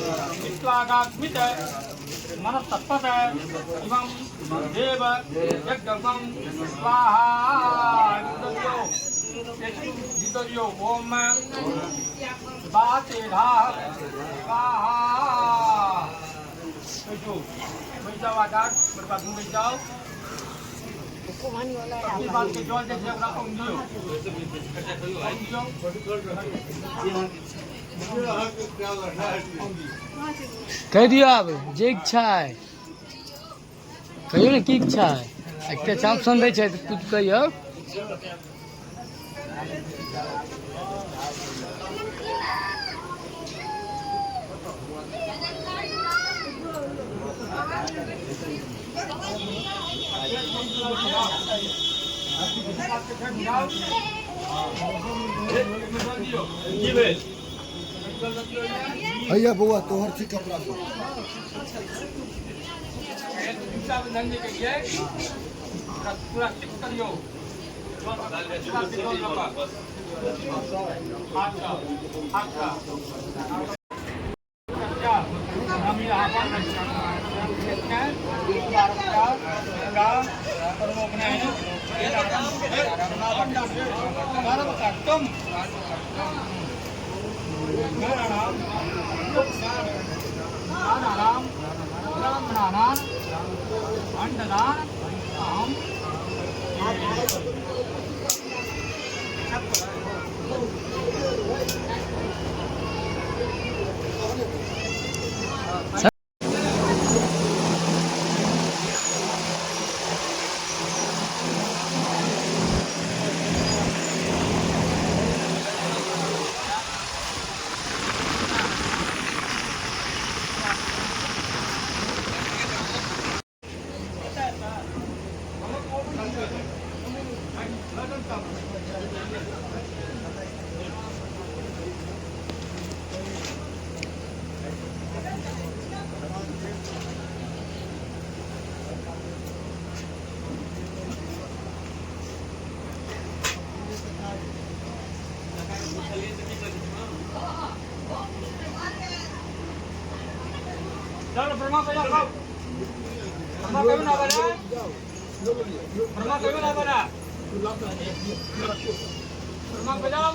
विश्वागात्मित मनस्तत्पत इमं देव यज्ञं स्वाहा जितयो ओम बातेधा स्वाहा जाओ आधार बर्बाद में जाओ बात के जोर से जब रखो कह दियो अब जे इच्छा है कहियो ने की इच्छा है एकटा चाप सन दै छै तू कहियो भैया बउआ तोहर थी कपड़ा पूरा टिक करियो चलो ब्रह्मा को जाओ ब्रह्मा को ना बना ब्रह्मा को ना बना ब्रह्मा को जाओ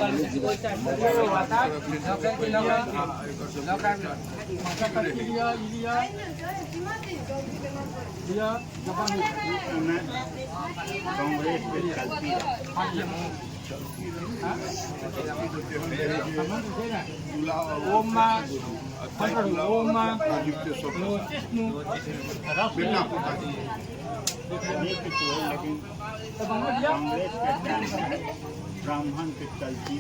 कांग्रेस पे चलती है ओम लेकिन कांग्रेस के ब्राह्मण पे चलती